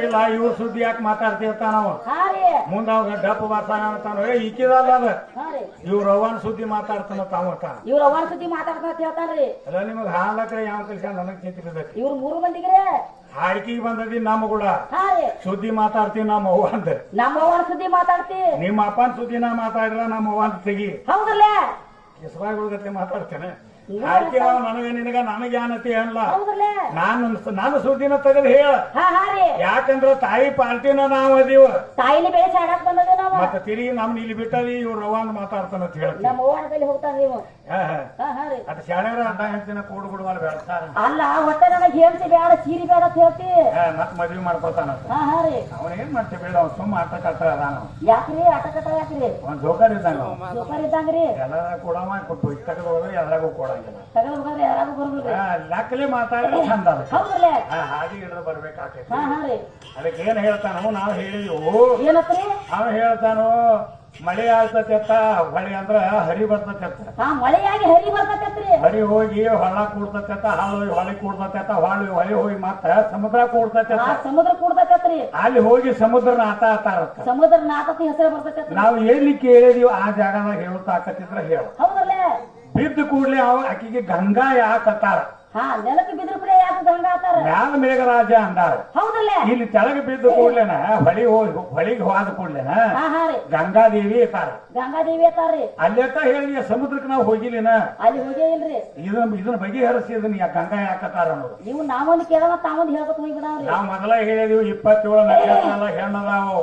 ಇಲ್ಲ ಇವ್ರ ಸುದ್ದಿ ಯಾಕೆ ಮಾತಾಡ್ತಿರ್ತಾನ ಅವ ಮುಂದ ಅವಾಗ ಡಪ್ ಬರ್ತಾನ ಅಂತಾನ ಇಕ್ಕಿದಲ್ಲ ಅದ ಇವ್ರ ಅವ್ವನ ಸುದ್ದಿ ಮಾತಾಡ್ತಾನ ತಾವ ಇವ್ರ ಅವ್ವನ ಸುದ್ದಿ ಮಾತಾಡ್ತಾನ ಹೇಳ್ತಾನ್ರಿ. ಅಲ್ಲ ನಿಮಗ್ ಹಾಡ್ಲಕ್ರೆ ಯಾವ ಕೆಲಸ ನನಗ್ ಚಿಂತಿರ್ತೈತಿ. ಇವ್ರ 3 ಮಂದಿಗ್ರೆ ಹಾಡ್ಕಿಗೆ ಬಂದದಿ ನಮ್ಮ ಕೂಡ ಸುದ್ದಿ ಮಾತಾಡ್ತೀವಿ ನಮ್ಮ ಅವ್ವ ಅಂತ. ನಮ್ಮ ಅವ್ವನ ಸುದ್ದಿ ಮಾತಾಡ್ತಿ. ನಿಮ್ಮ ಅಪ್ಪನ ಸುದ್ದಿನ ಮಾತಾಡಿದ್ರ ನಮ್ಮ ಅವ್ವ ಅಂತ ತೆಗಿ. ಹೌದಲ್ಲ ಕೆಸವಾಗತ್ತೆ ಮಾತಾಡ್ತೇನೆ. ಹಾಡ್ಕಿ ನನಗೆ ನಿನಗ ನನಗೆ ಏನತಿ ಅಲ್ಲ. ನಾನು ಸುದ್ದಿನ ತೆಗೆದು ಹೇಳ. ಯಾಕಂದ್ರ ತಾಯಿ ಪಾರ್ಟಿನ ನಾವ್ ಅದೀವ. ತಾಯಿನ ಬೆಳೆಸಿ ಆಡಕ್ ಬಂದದ ನಾವು. ಮತ್ತೆ ತಿರುಗಿ ನಮ್ನ ಇಲ್ಲಿ ಬಿಟ್ಟದಿ ಇವ್ರ ಅವ್ವಂದ್ ಮಾತಾಡ್ತಾನ ಅಂತ ಹೇಳಿ ನಮ್ಮ ಅವ್ವನ ಕೈಲಿ ಹೋಗ್ತಾನ ನೀವು. ಅಟ್ ಶಾಣ್ಯಾರ ಅಡ್ಡ ಹೆಂಡ್ತಿನ ಕೂಡು ಬಿಡುವಲ್ಲ ಬೆಳತಾರ. ಅಲ್ಲ ಒಟ್ಟ ನನಗೆ ಹೇಳ್ತಿ ಬೇಡ ಸೀರಿ ಬೇಡ ಅಂತ ಹೇಳ್ತಿ. ಮತ್ ಮದ್ವಿ ಮಾಡ್ಕೊತಾನ. ಅವನ ಏನ್ ಮಾಡ್ತೀವಿ ಬೇಡ ಅವ್ನು ಸುಮ್ಮ ಆಟ ಕಟ್ಟ ಅದಾನ. ಯಾಕ್ರಿ ಆಟ ಕಟ್ಟ ಯಾಕ್ರಿ? ಒಂದ್ ಜೋಕರ್ ಇದ್ದಂಗ. ಜೋಕರ್ ಇದ್ದಂಗ್ರಿ. ಎಲ್ಲಾರ ಕೊಡವ ಕೊಟ್ಟು ತಗದು ಹೋದ್ರೆ ಎಲ್ಲಾಗೂ ಕೊಡಂಗಿಲ್ಲ. ತಗದು ಹೋದ್ರೆ ಯಾರಾಗೂ ಬರುದಿಲ್ಲ. ಲೆಕ್ಕಲೆ ಮಾತಾಡಿದ್ರೆ ಚಂದ ಅದ. ಹೌದಲ್ಲ ಹಾಗೆ ಹಿಡಿದು ಬರ್ಬೇಕಾಗ್ತೈತಿ. ಅದಕ್ಕೆ ಏನ್ ಹೇಳ್ತಾನೋ ನಾವು ಹೇಳಿದೀವು. ಏನತ್ರಿ ಅವ ಹೇಳ್ತಾನೋ ಮಳೆ ಆಗ್ತತಿ ಅತ್ತ ಹೊಳಿ ಅಂದ್ರ ಹರಿ ಬರ್ತತಿ. ಮಳೆಯಾಗಿ ಹರಿ ಬರ್ತತಿ. ಹರಿ ಹೋಗಿ ಹೊಳ ಕೂಡ್ತತಿ ಅತ್ತ, ಹಾಳು ಹೊಳಿ ಕೂಡ್ತತಿ ಅತ್ತ, ಹೊಳಿ ಹೋಗಿ ಮತ್ತ ಸಮುದ್ರ ಕೂಡ್ತತಿ ಅತ್ತ. ಸಮುದ್ರ ಕೂಡ್ತತಿ. ಅಲ್ಲಿ ಹೋಗಿ ಸಮುದ್ರನ ಆತ ಆತಾರತ್ತ. ಸಮುದ್ರನ ಆತತಿ ಹೆಸರು ಬರ್ತತಿ. ನಾವು ಎಲ್ಲಿ ಕೇಳಿದೀವಿ ಆ ಜಾಗದಾಗ ಹೇಳುತ್ತಾ ಆಕತ್ತಿದ್ರ ಹೇಳ. ಹೌದಲ್ಲ ಬಿದ್ದ ಕೂಡ್ಲೆ ಅವ ಆಕಿಗೆ ಗಂಗಾ ಯಾಕತ್ತಾರ. ನೆಲಕ್ಕೆ ಬಿದ್ರ ಕೂಡ ಯಾಕೆ ಗಂಗಾ ಆತಾರ. ಮ್ಯಾಲ ಮೇಘರಾಜ ಅಂದಾರ. ಹೌದಲ್ಲ ಇಲ್ಲಿ ತೆಳಗೆ ಬಿದ್ದ ಕೂಡ್ಲೆನ ಹೊಳಿಗೆ ಹೋದ ಕೂಡ್ಲೆನ ಗಂಗಾದೇವಿ ಇರ್ತಾರ. ಗಂಗಾದೇವಿ ಅತ್ತಾರ್ರಿ. ಅಲ್ಲೆತ್ತ ಹೇಳಿ ಸಮುದ್ರಕ್ಕೆ ನಾವು ಹೋಗಿಲಿನ. ಅಲ್ಲಿ ಹೋಗೇ ಇಲ್ರಿ. ಇದನ್ನ ಬಗೆಹರಿಸಿ ಇದನ್ನ ಗಂಗಾ ಯಾಕತ್ತಾರ ಅನ್ನೋದು. ನೀವು ನಾವೊಂದು ಕೇಳೋಣ ತಾವೊಂದು ಹೇಳ್ಕೊತ ಹೋಗ್ಬಿಡವ್ರಿ. ನಾವ್ ಮೊದಲ ಹೇಳಿದೀವಿ 27 ನಕ್ಷತ್ರ ಹೆಣ್ಣದಾವು.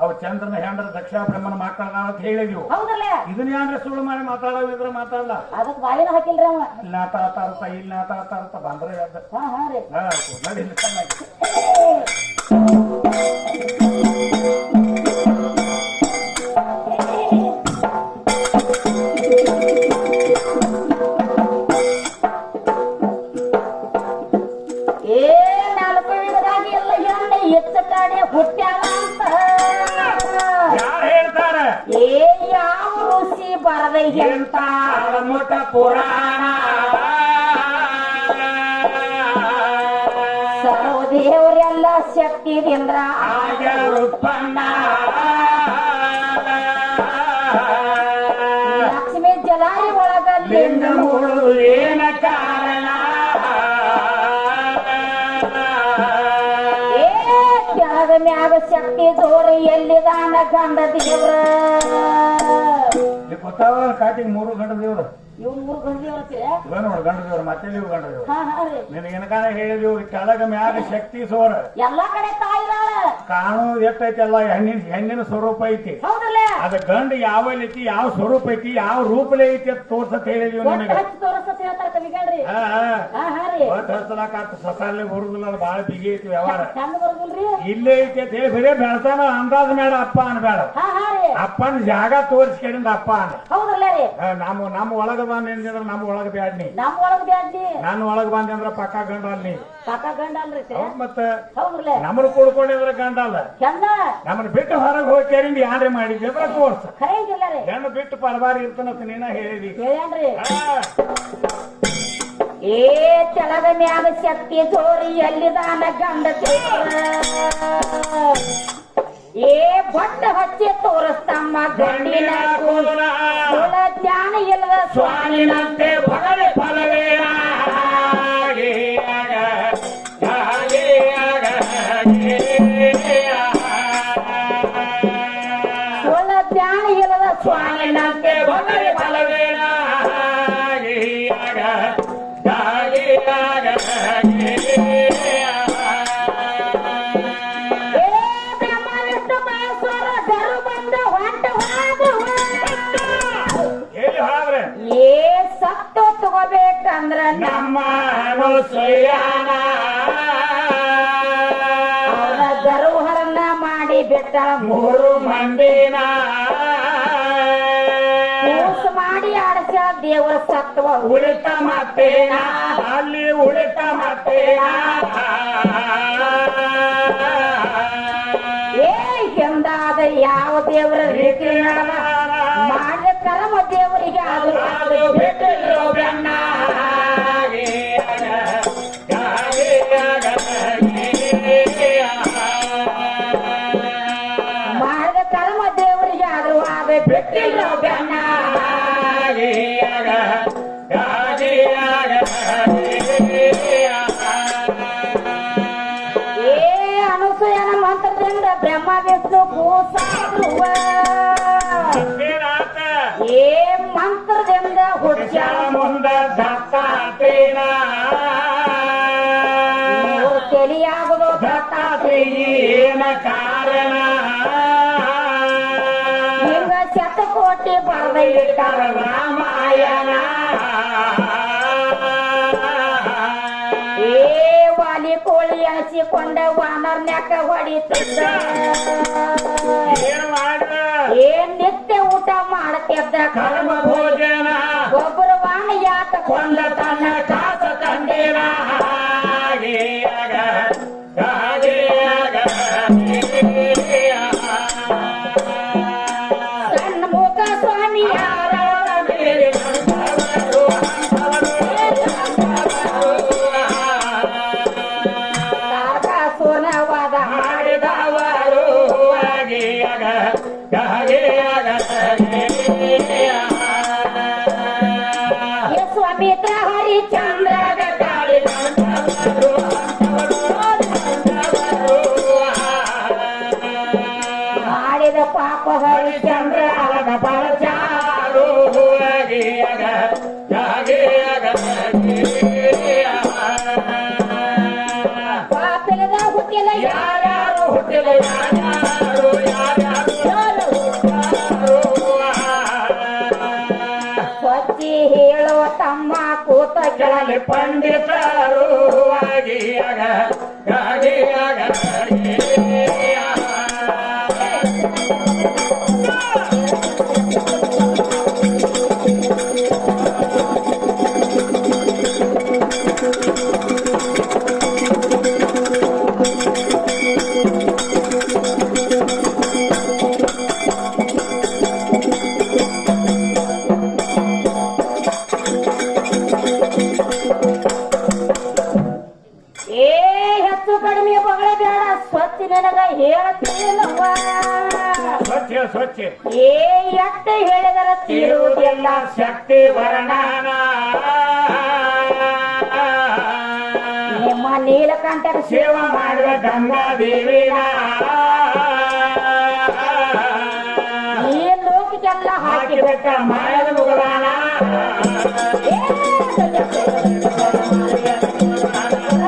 ಅವು ಚಂದ್ರನ ಹೆಂಡ್ರ ದಕ್ಷ ಬ್ರಹ್ಮನ ಮಕ್ಕಳದಾವ ಅಂತ ಹೇಳಿದೀವಿ. ಹೌದಲ್ಲ ಇದನ್ನ ಯಾನ್ರೆ ಸುಳ್ಳು ಮಾಡಿ ಮಾತಾಡೋದಿದ್ರ ಮಾತಾಡಲ್ಲ. ಅದಕ್ಕೆ ಬಾಯಿನ ಹಾಕಿಲ್ರಿ ಅವ. ಇಲ್ಲ ತಾತಾರತ ಇಲ್ಲ ತಾತಾರತ ಬಂದ್ರೆ ನಡಿ ಚೆನ್ನಾಗಿ. ನಾಲ್ಕು ವಿಧದಾಗಿ ಎಲ್ಲ ಹೆಣ್ಣೆ ಎತ್ತ ಕಾಡೆ ಹುಟ್ಟ್ಯಾವ ಅಂತ ಯಾರು ಹೇಳ್ತಾರ? ಯಾವ ಋಷಿ ಬರದೆ ಎಂತ ಮುಟ ಪುರಾಣ ಸರ್ವದೇವರೆಲ್ಲ ಶಕ್ತಿದಿಂದ ಉತ್ಪನ್ನ ಲಕ್ಷ್ಮೀ ಜಲಾರಿ ಒಳಗಲ್ಲಿ ಲಿಂಗ ಮೂಡುದು ಏನ ಕಾರಣ? ಕೆಳಗ ಮ್ಯಾಗ ಶಕ್ತಿ ತೋರಿ ಎಲ್ಲಿದಾನ ಗಂಡ ದೇವ್ರ. ಗೊತ್ತಾವ ಕಾಟಿಗೆ 3 ಗಂಡ ದೇವ್ರು. ಇವ್ 3 ಗಂಡ ದೇವ್ರ ನೋಡು ಗಂಡ ದೇವ್ರು ಮತ್ತೆ ನೀವು ಗಂಡ ದೇವ್ರು. ನಿನ್ ಏನಕಾನ ಹೇಳಿದೀವಿ ಕೆಳಗ ಮ್ಯಾಗ ಶಕ್ತಿ ಸೋರ ಎಲ್ಲಾ ಕಡೆ ತಾಯಿದಾಳ. ಕಾಣೋದು ಎಷ್ಟೈತಲ್ಲ ಹೆಣ್ಣಿನ ಸ್ವರೂಪ ಐತಿ. ಹೌದಲ್ಲ ಅದ ಗಂಡ ಯಾವ ಐತಿ ಯಾವ ಸ್ವರೂಪ ಐತಿ ಯಾವ ರೂಪಲೆ ಐತಿ ಅಂತ ತೋರ್ಸತ್ ಹೇಳಿದೀವಿ ನಿನಗೆ. ತೋರ್ಸತ್ ಹೇಳ್ತಾರ ಕವಿಗಳ್ರಿ. ಹಚ್ಚಲಾಕ ಸಸಾಲೆ ಬರುದಿಲ್ಲ ಅದು ಬಾಳ ಬಿಗಿ ಐತಿ ವ್ಯವಹಾರ. ಚಂದ ಬರುದಿಲ್ರಿ. ಇಲ್ಲೇ ಐತಿ ಅಂತ ಹೇಳಿ ಬರೇ ಬೆಳ್ತಾನ ಅಂದಾಜ ಬೇಡ ಅಪ್ಪ ಅನ್ಬೇಡ. ಅಪ್ಪನ ಜಾಗ ತೋರಿಸ್ಕೇಳಿಂದ ಅಪ್ಪ ಅನ್ನ. ಹೌದಲ್ಲ ರೀ. ನಮ್ಮ ಒಳಗ ಬಂದ್ರೆ ನಮ್ಮ ಒಳಗ ಬ್ಯಾಡ್ನಿ. ನಮ್ಮ ಒಳಗ ಬ್ಯಾಡ್ನಿ. ನನ್ನ ಒಳಗ ಬಂದೆ ಅಂದ್ರ ಪಕ್ಕ ಗಂಡ ಅಲ್ಲಿ. ಪಕ್ಕ ಗಂಡ ಅಲ್ರಿ. ಮತ್ತ ನಮ್ಮನ್ನ ಕೂಡ್ಕೊಂಡಿದ್ರ ಗಂಡ ಅಲ್ಲ. ನಮ್ಮನ್ನ ಬಿಟ್ಟು ಹೊರಗೆ ಹೋಗಿ ಕೇಳಿಂದ ಯಾರೇ ಮಾಡಿದ್ವಿ ಅಂದ್ರ ತೋರ್ಸ. ಹೆಣ್ಣು ಬಿಟ್ಟು ಪರಬಾರಿ ಇರ್ತಾನಂತ ನೀನ ಹೇಳಿದಿ. ಏ ಕೆಳಗ ಮ್ಯಾಗ ಶಕ್ತಿ ತೋರಿ ಎಲ್ಲಿದಾನ ಗಂಡ ದೇವ್ರ. ಏ ಬೊಟ್ಟ ಹಚ್ಚಿ ತೋರಿಸ್ತಮ್ಮ ಗಂಡಿನ ಕುಲ ಜ್ಞಾನ ಇಲ್ಲದ ಸ್ವಾಮಿನಂತೆ ಬಗಲೆ ಫಲವೇನ ಕುಲ ಜ್ಞಾನ ಇಲ್ಲದ ಸ್ವಾಮಿನಂತೆ ಬಗಲೆ ಫಲವೇನ ಸತ್ತು ತಗೋಬೇಕಂದ್ರ ನಮ್ಮ ಗರುಹರನ್ನ ಮಾಡಿ ಬೆಟ್ಟ 3 ಮಂದಿನ ಕೂಸು ಮಾಡಿ ಆಡಸ ದೇವರ ಸತ್ವ ಉಳಿತ ಮತ್ತೇನ ಅಲ್ಲಿ ಉಳಿತ ಮತ್ತೇನ. ಏ ಎಂದಾದ ಯಾವ ದೇವರ ರೀತಿ ಮಾಡಿದ ಕರ್ಮ ದೇವರಿಗೆ ಅದು ಬಿಟ್ಟಿರೋ ಬೆನ್ನ ಅನುಸೂಯನ ಮಂತ್ರದಿಂದ ಬ್ರಹ್ಮ ವಿಷ್ಣು ಕೂಸಾಡುವ ಏನಾತ ಏ ಮಂತ್ರದಿಂದ ಹುಟ್ಟ ಮುಂದ ದತ್ತಾತ್ರೇಯನ ತಿಳಿಯಾಗುವುದು ದತ್ತಾತ್ರೇಯ ಏನ ಕಾರಣ ಹಿಂಗ ಶತಕೋಟಿ ಬರೆದ ಇಟ್ಟಾರ ರಾಮಾಯಣ ಏ ವಾಲಿ ಕೋಳಿ ಅನಿಸಿಕೊಂಡ ವಾನರ್ನ್ಯಾಕ ಹೊಡಿತಿದ್ದ ಏನ್ ಮಾಡಿದ ಏನ್ ನಿತ್ಯ ಊಟ ಮಾಡತ್ತಿದ್ದ ಕರ್ಮ ಭೋಜನ ಒಬ್ಬರು ವಾಣ ಯಾತ ಕೊಂದ ತನ್ನ ಕಾಸ ತಂದೇನ ಹಾಗೆ ಆಗ ಹಾಗೆ ಆಗ ಸಣ್ಣ ಮುಖ ಸ್ವಾಮಿ ಯಾರ ಮೇಲೆ ಬಂದವರು ತಾರಕಾಸುರವಾದ ಮಾಡಿದವರು ಹಾಗೆ ಆಗ ಹಾಗೆ ಆಗ ಯಶೋಮಿತ್ರ ಹರಿಚಂದ್ರಗ ಕಾಳಿ ಮಾಡಿದ ಪಾಪ ಹರಿಚಂದ್ರ ಆಗ ಪರಚಾರು ಹಾಗೆ ಆಗ ಹಾಗೆ ಆಗ ಪಾಪಿಲದ ಹುಟ್ಟಿಲ ಯಾರ್ಯಾರು ಹುಟ್ಟಿದ ಯಾರ್ಯಾರು ಯಾರ್ಯಾರು ಸ್ವಚ್ಛಿ ಹೇಳೋ ತಮ್ಮ ಕೂತ ಕೆಳಲಿ ಪಂಡಿತರು ಆಗಿ ಆಗ ಹಾಗೆ ಆಗ ಏ ಹೆಚ್ಚು ಕಡಿಮೆ ಬಗಳ ಬೇಡ ಸ್ವಚ್ಛ ನನಗ ಹೇಳ್ತೀನವ್ವ ಸ್ವಚ್ಛ ಸ್ವಚ್ಛ ಏ ಎಟ್ಟ ಹೇಳಿದರ ತೀರುವುದಿಲ್ಲ ಶಕ್ತಿ ವರ್ಣನ ನಿಮ್ಮ ನೀಲಕಂಠರ ಸೇವ ಮಾಡುವ ಗಂಗಾ ದೇವಿನ ಈ ಲೋಕಕ್ಕೆಲ್ಲ ಹಾಕಿಬೇಕ ಮಾಯದ ಮುಗದಾನ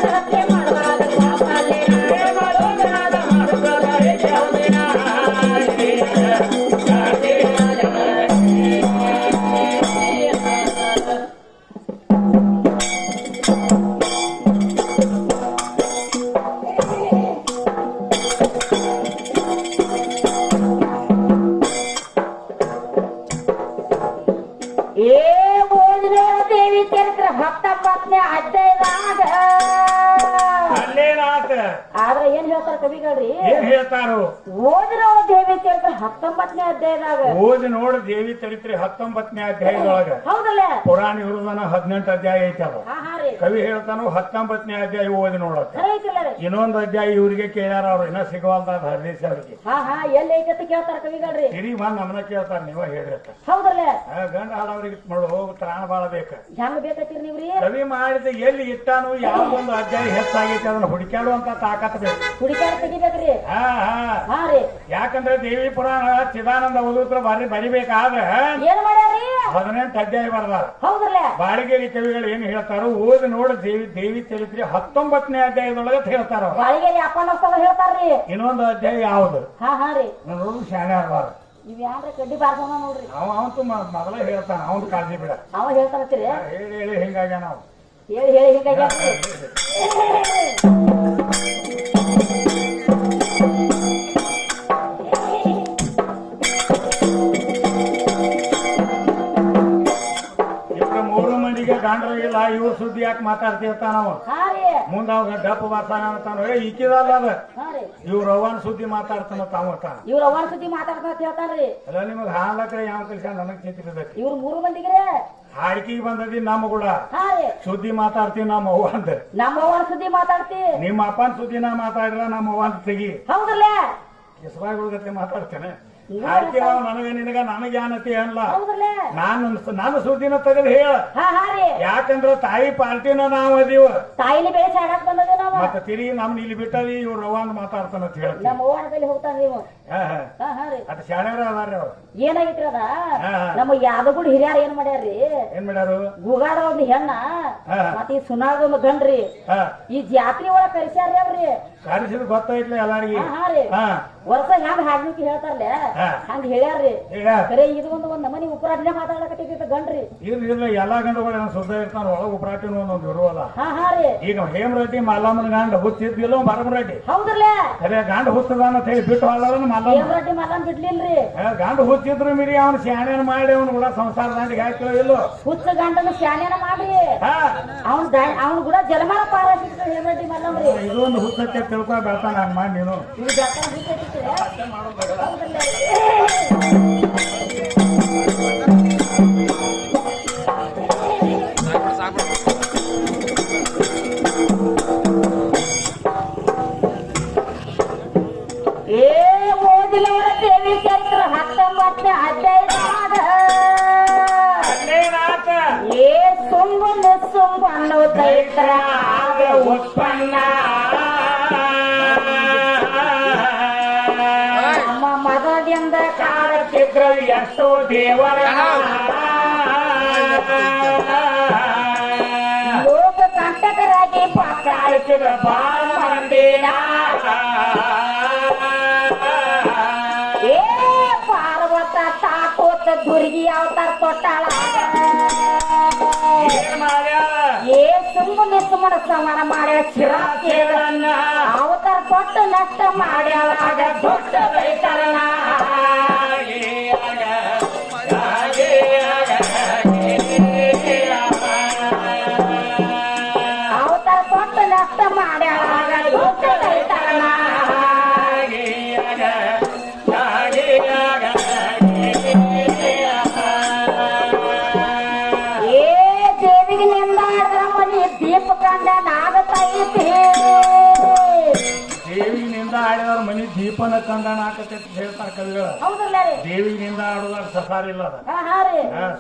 ಹತ್ಯೆ ಮಾಡುವಾಗ ಪಾಪಲ್ಲಿ ಏ ಓದಿರೋ ದೇವಿ ಚರಿತ್ರೆ 19ನೇ ಅಧ್ಯಾಯದಾಗ ಅಲ್ಲೇನಾತ ಆದ್ರೆ ಏನ್ ಹೇಳ್ತಾರ ಕವಿಗಳ್ರಿ ಏನ್ ಹೇಳ್ತಾರು ಓದಿರೋ ದೇವಿ ಚರಿತ್ರೆ 19ನೇ ಅಧ್ಯಾಯದಾಗ ಓದಿ ನೋಡ ದೇವಿ ಚರಿತ್ರೆ 19ನೇ ಅಧ್ಯಾಯದೊಳಗ ಹೌದಲ್ಲ ಪುರಾಣ ವಿರುದ್ಧನ 18 ಅಧ್ಯಾಯ ಐತಿ ಅದು ಹಾ ರೀ ಕವಿ ಹೇಳ್ತಾನು 19ನೇ ಅಧ್ಯಾಯ ಓದಿ ನೋಡತ್ತ ಖರೆ ಐತಿಲ್ಲ ರೀ ಇನ್ನೊಂದು ಅಧ್ಯಾಯ ಇವ್ರಿಗೆ ಕೇಳ್ಯಾರ ಅವ್ರು ಇನ್ನ ಸಿಗವಲ್ದ ಹರದೇಶ ಅವ್ರಿಗೆ ಹಾ ಎಲ್ಲಿ ಐತೆ ಅಂತ ಕೇಳ್ತಾರ ಕವಿಗಳ್ರಿ ತಿರುಗಿ ಬಂದ್ ನಮ್ಮನ್ನ ಕೇಳ್ತಾರ ನೀವ ಹೇಳಿರತ್ತ ಹೌದಲ್ಲ ಗಂಡ ಹಾಡವ್ರಿಗೆ ನೋಡು ಹೋಗ್ ತ್ರಾಣ ಬಾಳ ಬೇಕ ಹೆಂಗ್ ಬೇಕತ್ತೀರಿ ನೀವ್ರಿ ಕವಿ ಮಾಡಿದ ಎಲ್ಲಿ ಇಟ್ಟಾನು ಯಾವ್ದೊಂದು ಅಧ್ಯಾಯ ಹೆಚ್ಚಾಗೈತಿ ಅದನ್ನ ಹುಡುಕ್ಯಾಡುವಂತ ತಾಕತ್ ಬೇಕು ಹುಡುಕ್ಯಾರ ತೆಗಿಬೇಕ್ರಿ ಹಾ ರೀ ಯಾಕಂದ್ರೆ ದೇವಿ ಪುರಾಣ ಚಿದಾನಂದ ಓದುತ್ರ ಬರಿಬೇಕಾದ್ರೆ ಏನ್ ಮಾಡ್ಯಾರಿ 18 ಅಧ್ಯಾಯ ಬರದಾರ ಹೌದಲ್ಲ ಬಾಳಿಗೇರಿ ಕವಿಗಳು ಏನ್ ಹೇಳ್ತಾರೋ ಓದಿ ನೋಡ ದೇವಿ ಚರಿತ್ರೆ 19ನೇ ಅಧ್ಯಾಯದೊಳಗ ಹೇಳ್ತಾರ ಅವ್ರು. ಬಾಳಿಗೇರಿ ಅಪ್ಪನಸ್ತವ ಹೇಳ್ತಾರ್ರಿ ಇನ್ನೊಂದು ಅಧ್ಯಾಯ ಯಾವ್ದು ಹಾ ರೀ ನೋಡು ಶಾಣೆ ಆಡ್ಬಾರ ನೀವ್ ಯಾನ್ರ ಕಡ್ಡಿ ಬಾರ್ಸೋಣ ನೋಡ್ರಿ ಅವಂತೂ ಮೊದಲ ಹೇಳ್ತಾನ ಅವನ್ ಕಾಳಜಿ ಬಿಡ ಅವ ಹೇಳ್ತಾರತ್ತೀರಿ ಹೇಳಿ ಹೇಳಿ ಹಿಂಗಾಗ್ಯ ನಾವು ಹೇಳಿ ಹಿಂಗಾಗಿ ಇವ್ರ ಮೂರು ಮಂದಿಗೆ ಗಾಂಡ್ರಿಲ್ಲ ಇವ್ರ ಸುದ್ದಿ ಯಾಕೆ ಮಾತಾಡ್ತಿರ್ತಾನವ ಹಾ ರೀ ಮುಂದ ಅವಾಗ ಡಪ್ಪ ಬರ್ತಾನ ಅಂತಾನ ಈಕಿದಲ್ಲ ಅದ ಹಾ ರೀ ಇವ್ರ ಅವನ್ ಸುದ್ದಿ ಮಾತಾಡ್ತಾನ ತಾವತ್ತಾನ ಇವ್ರ ಅವನ್ ಸುದ್ದಿ ಮಾತಾಡ್ತಾ ಹೇಳ್ತಾರ್ರಿ ಅಲ್ಲ ನಿಮಗ್ ಹಾಲಕ್ರೆ ಯಾವ ಕಲ್ಸ ನನಗ್ ಚಿಂತಿರ್ತೈತಿ ಇವ್ರ 3 ಮಂದಿಗ್ರೆ ಹಾಡ್ಕಿಗೆ ಬಂದದಿ ನಮ್ಮ ಕೂಡ ಹಾ ರೀ ಸುದ್ದಿ ಮಾತಾಡ್ತೀವಿ ನಮ್ಮ ಅವ್ವ ಅಂತ ನಮ್ಮ ಅವನ್ ಸುದ್ದಿ ಮಾತಾಡ್ತಿ ನಿಮ್ಮ ಅಪ್ಪನ ಸುದ್ದಿನ ಮಾತಾಡಿದ್ರ ನಮ್ಮ ಅವ್ವ ಅಂತ ತೆಗಿ ಹೌದಲ್ಲ ಕಿಸ್ಬಾಯಿಗಳ ಗತೆ ಮಾತಾಡ್ತೇನೆ ಹಾಡ್ತಿ ನನಗ ನಿನಗ ನನಗೆ ಆನತಿ ಅಲ್ಲ ಹೌದ್ರಲ್ಲ ನಾನು ಸುದ್ದಿನ ತೆಗೆದು ಹೇಳ ಹಾ ಹಾ ರೀ ಯಾಕಂದ್ರ ತಾಯಿ ಪಾರ್ಟಿನ ನಾವ್ ಅದೀವ ತಾಯಿಲಿ ಬೆಳೆಸಿ ಹಾಡಕ್ ಬಂದದ ನಾವ ಮತ್ತೆ ತಿರುಗಿ ನಮ್ನ ಇಲ್ಲಿ ಬಿಟ್ಟದಿ ಇವ್ರು ರವಾಂದ್ ಮಾತಾಡ್ತಾನ ಅಂತ ಹೇಳಿ ನಮ್ಮ ಅವ್ವನ ಕೈಲಿ ಹೋಗ್ತಾನ ನೀವು ಹಾ ಹಾ ರೀ ಅದ್ ಶಾಣ್ಯಾರ ಅದಾರ್ರಿ ಅವ್ರು ಏನಾಗಿತ್ರಿ ಅದ ನಮ್ಮ ಯಾದಗುಡ್ ಹಿರಿಯಾರ ಏನ್ ಮಾಡ್ಯಾರ್ರಿ ಏನ್ ಮಾಡ್ಯಾರು ಗುಗಾಡ ಒಂದ್ ಹೆಣ್ಣ ಮತ್ತ ಈ ಸುನಾದ ಒಂದ್ ಗಂಡ್ರಿ ಈ ಜಾತ್ರೆ ಒಳಗ ಕರಿಸ್ಯಾರ್ರಿ ಅವ್ರಿ ಕರಿಸಿದ್ ಗೊತ್ತಾಯ್ತಲ್ಲ ಎಲ್ಲಾರಿಗೆ ಹಾ ರೀ ವರ್ಷ ಹೆಂಗ್ ಹಾಡ್ಲಿಕ್ಕೆ ಹೇಳ್ತಾರಲ್ಲ ಹಂಗ ಹೇಳ್ಯಾರ್ರಿ ಖರೆ ಇದು ಒಂದ್ ನಮನಿ ಉಪರಾಟನೆ ಮಾತಾಡಕತ್ತಿದ್ದ ಗಂಡ್ರಿ ಇಲ್ಲ ಎಲ್ಲಾ ಗಂಡುಗಳು ಸುದ್ದ ಇರ್ತಾರ ಒಳಗ ಉಪರಾಟಿನ ಒಂದೊಂದು ಇರುವಲ್ಲ ಹಾ ರೀ ಈಗ ಹೇಮರೆಡ್ಡಿ ಮಲ್ಲಮ್ಮನ ಗಂಡ ಹುಚ್ಚಿದ್ದಿಲ್ಲ ಮರಮರೆಡ್ಡಿ ಹೌದ್ರಲ್ಲ ಖರೆ ಗಂಡ ಹುಚ್ಚದ ಅಂತ ಹೇಳಿ ಬಿಟ್ಟು ಹಾಳಲ್ಲ ಹೇಮರೆಡ್ಡಿ ಮಲ್ಲಮ್ಮ ಬಿಡ್ಲಿಲ್ರಿ ಗಂಡ ಹುಚ್ಚಿದ್ರು ಮಿರಿ ಅವ್ನ ಶಾಣ್ಯನ ಮಾಡಿ ಅವ್ನ ಕೂಡ ಸಂಸಾರ ದಾಂಡಿಗೆ ಹಾಕಿಲ್ಲ ಇಲ್ಲೋ ಹುಚ್ಚ ಗಂಡನ ಶಾಣ್ಯನ ಮಾಡ್ರಿ ಅವ್ನ ಕೂಡ ಜಲಮಾನ ಪಾರ ಹೇಮರೆಡ್ಡಿ ಮಲ್ಲಮ್ರಿ ಇದೊಂದು ಹುಚ್ಚತ್ತೆ ತಿಳ್ಕೊ ಬೆಳ್ತಾನ ಹಂಗ ಮಾಡಿ ನೀನು ಓದಿಲವರ ದೇವಿ ಚರಿತ್ರ 19ನೇ ಅಧ್ಯಾಯದಾಗ ಸುಂಬನ್ನು ಚೈತ್ರ ಉತ್ಪನ್ನ ನಮ್ಮ ಮದದಿಂದ ಕಾಡುತ್ತಿದ್ರು ಎಷ್ಟೋ ದೇವರ ಲೋಕ ಕಂಟಕರಾಗಿ ಕಾಳಿಸಿದ ಬಾಳ ಮಂದಿನ ಏ ಪಾರ್ವತ ತಾಕೋತ ದುರ್ಗಿ ಅವತಾರ ಕೊಟ್ಟಾಳ ಏ ಸುಮ್ಮನೆ ಸುಮ್ಮನೆ ಸಮಾನ ಮಾಡ್ಯಾಳ ಚಿರಾಚೇರನ್ನ ಅವತಾರ ಕೊಟ್ಟು ನಷ್ಟ ಮಾಡ್ಯಾಳ ದೊಡ್ಡ ರೈತರನ್ನ ಅವತಾರ ಕೊಟ್ಟು ನಷ್ಟ ಮಾಡ್ಯಾಳ ದೊಡ್ಡ ರೈತರನ್ನ ದೀಪ ಕಂಡ ನಾಗತೈತಿ ದೇವಿನಿಂದ ಆಡಿದವ್ರ ಮನಿ ದೀಪನ ಕಂದಣ ಆಕತೈತಿ ಹೇಳ್ತಾರ ಕವಿಗಳು ಹೌದಲ್ಲ ರೀ ದೇವಿನಿಂದ ಆಡುದಾರ ಸಸಾರ ಇಲ್ಲ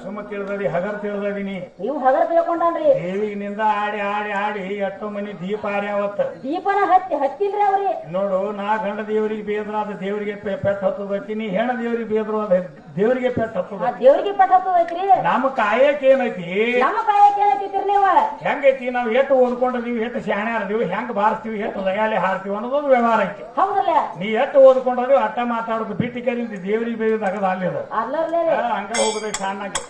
ಸುಮ್ಮ ತಿಳಿದದಿ ಹಗರ್ ತಿಳಿದದಿನಿ ನೀವು ಹಗರ್ ತಿಳ್ಕೊಂಡ್ರಿ ದೇವಿನಿಂದ ಆಡಿ ಆಡಿ ಆಡಿ ಎಷ್ಟೋ ಮನಿ ದೀಪ ಆರ್ಯಾವತ್ತ ದೀಪನ ಹತ್ತಿಲ್ರಿ ಅವ್ರಿ ನೋಡು ನಾ ಗಂಡ ದೇವರಿಗೆ ಬೇದ್ರ ಅದ ದೇವರಿಗೆ ಪೆಟ್ ಹತ್ತದೈತಿ ನೀ ಹೆಣ ದೇವರಿಗೆ ಬೇದ್ರು ಅದ ದೇವರಿಗೆ ಪೆಟ್ ಹತ್ತದ ದೇವರಿಗೆ ಪೆಟ್ ಹತ್ತದೈತ್ರಿ ನಮ್ಮ ಕಾಯಕ್ ಏನೈತಿ ನಮ್ಮ ಕಾಯಕ್ ಏನೈತಿರಿ ನೀವು ಹೆಂಗೈತಿ ನಾವ್ ಎಷ್ಟು ಓದ್ಕೊಂಡಿದೀವಿ ಎಷ್ಟು ಶಾಣ್ಯಾರ್ದೀವಿ ಹೆಂಗ್ ಬಾರಿಸ್ತೀವಿ ಎಷ್ಟು ದಯಾಲಿ ಹಾರ್ತೀವಿ ಅನ್ನೋದೊಂದು ವ್ಯವಹಾರ ಐತಿ ಹೌದಲ್ಲ ನೀ ಎಷ್ಟು ಓದ್ಕೊಂಡ್ರಿ ಅಟ್ಟ ಮಾತಾಡೋದು ಬಿಟ್ಟಿ ಕರಿಂದ ದೇವರಿಗೆ ಬೇಯೋದಾಗದ ಅಲ್ಲಿದ ಹಂಗ ಹೋಗುದ ಚೆನ್ನಾಗಿ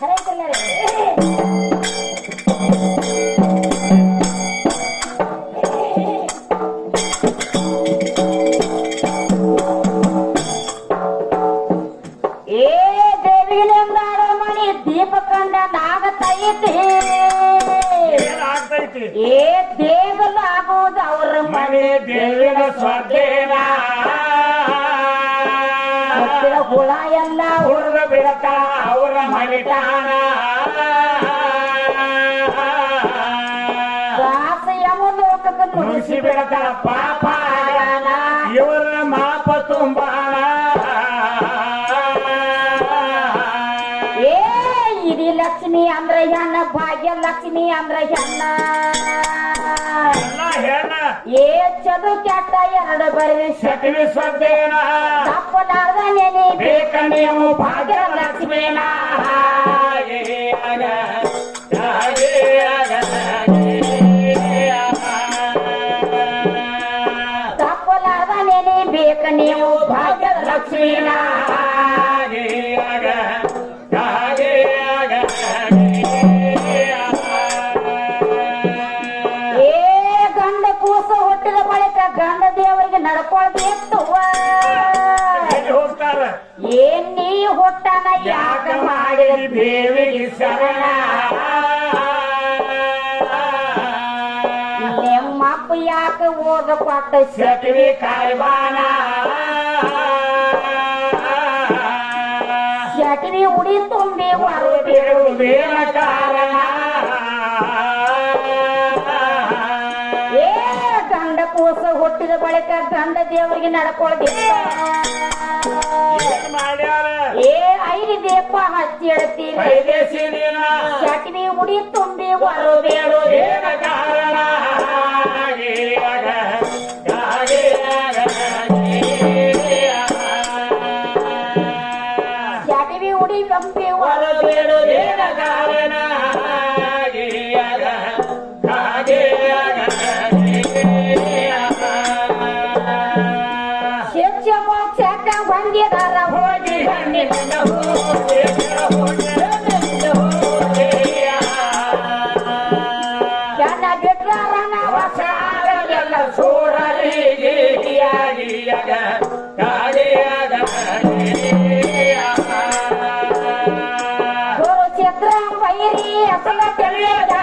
ಏ ದೇವಿನಿಂದ ಆಡೋ ಮನಿ ದೀಪ ಕಂಡ ನಾಗತೈತಿ ಆಗ್ತೈತಿ ಏ ದೇವಲ್ಲ ಆಗೋದು ಅವ್ರ ಮನೆ ದೇವಿನ ಸ್ವದೇನ ಹುಳ ಎಲ್ಲ ಹುಡುಗ ಬಿಡತ ಅವರ ಮನಿತಾನ ಲೋಕಕ್ಕೆ ನುಡಿಸಿ ಬಿಡತ ಪಾಪ ಇವರ ಮಾಪ ತುಂಬಾಣ ಏ ಇದಿ ಲಕ್ಷ್ಮಿ ಅಂದ್ರ ಹೆಣ್ಣ ಭಾಗ್ಯ ಲಕ್ಷ್ಮಿ ಅಂದ್ರ ಹೆಣ್ಣ ಏ ಚದು ಕೆಟ್ಟ ಎರಡು ಬರೀ ಶಕ್ತಿ ಸ್ವದೇನ ತಪ್ಪಲಾರ್ದ ನೆನೆ ಬೇಕ ನೀವು ಭಾಗ್ಯ ಲಕ್ಷ್ಮೀನ ತಪ್ಪಲಾರ್ದ ನೆನೆ ಬೇಕ ನೀವು ಭಾಗ್ಯ ಲಕ್ಷ್ಮೀನ ಗಂಡ ದೇವರಿಗೆ ನಡ್ಕೊಳ್ಬೇಕು ಹೋಗ್ತಾರ ಏನ್ ನೀ ಹೊಟ್ಟನ ಯಾಕ ಮಾಡಿದ ದೇವಿಗೆ ಶರಣ ನಿಮ್ಮಪ್ಪ ಯಾಕ ಓದ ಕೊಟ್ಟ ಶಕ್ತಿ ಕಾರ್ಬಾನ ಶಕ್ತಿ ಉಡಿ ತುಂಬಿ ಹೊರ ಬಿಡುವುದೇನ ಕಾರಣ ಕೂಸ ಹುಟ್ಟಿದ ಬಳಿಕ ಗಂಡ ದೇವರಿಗೆ ನಡ್ಕೊಳ್ಬೇಕು ಏನ್ ಮಾಡ್ಯಾರ ಏ ಐದು ದೀಪ ಹಚ್ಚಿಡ್ತೀನಿ ವೈದೇಶಿ ದಿನ ಚಟ್ನಿ ಉಡಿ ತುಂಬಿ ಬರುದೇಳು ಏನ ಕಾರಣ ಗಿರಿಯಾಗ ಗಾಗಿಯಾಗ ಚಟ್ನಿ ಉಡಿ ತುಂಬಿ ಬರುದೇಳು ಏನ ಕಾರಣ ಗಿರಿಯಾಗ ಗಾಗಿಯಾಗ ಶಿಕ್ಷಕ ಚಕ್ಕ ಬಂದಿದಾರ ಹೋಗಿ ಹಣ್ಣಿನ ಹೋಗಿ ಜನ ಬಿಟ್ರಾರನ ಹೊಸ ಎಲ್ಲ ಸೂರಲಿಗೆ ಗಿಯಾಗಿಯಾಗ ಗಾಗಿಯಾಗ ಗುರು ಚಿತ್ರ ಬೈರಿ ಅಸಲ ತಿಳಿದ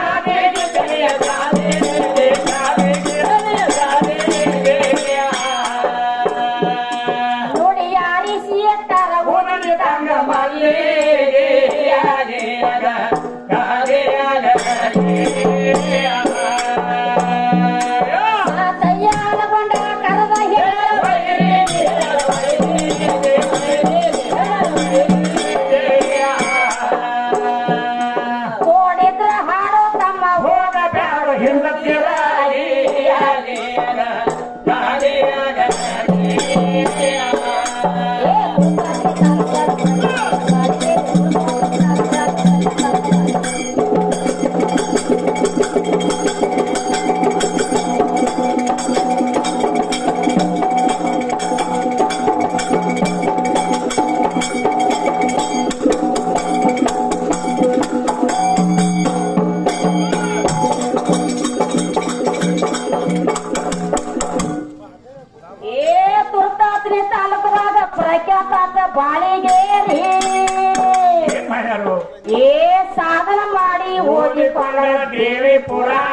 ನೋಡಿ ಯಾರಿಸಿ ಎತ್ತರ ತಯ್ಯಾರಗೊಂಡ ಕರದ ನೋಡಿದ್ರ ಹಾಡೋ ತಮ್ಮ ಏ ತುರ್ತಾತ್ರಿ ತಾಲೂಕದಾಗ ಪ್ರಖ್ಯಾತ ಬಾಳಿಗೇರಿ ಏನ್ ಮಾಡ್ಯಾರು ಏ ಸಾಧನ ಮಾಡಿ ಹೋಗಿಕೊಂಡ ದೇವಿ ಪುರಾಣ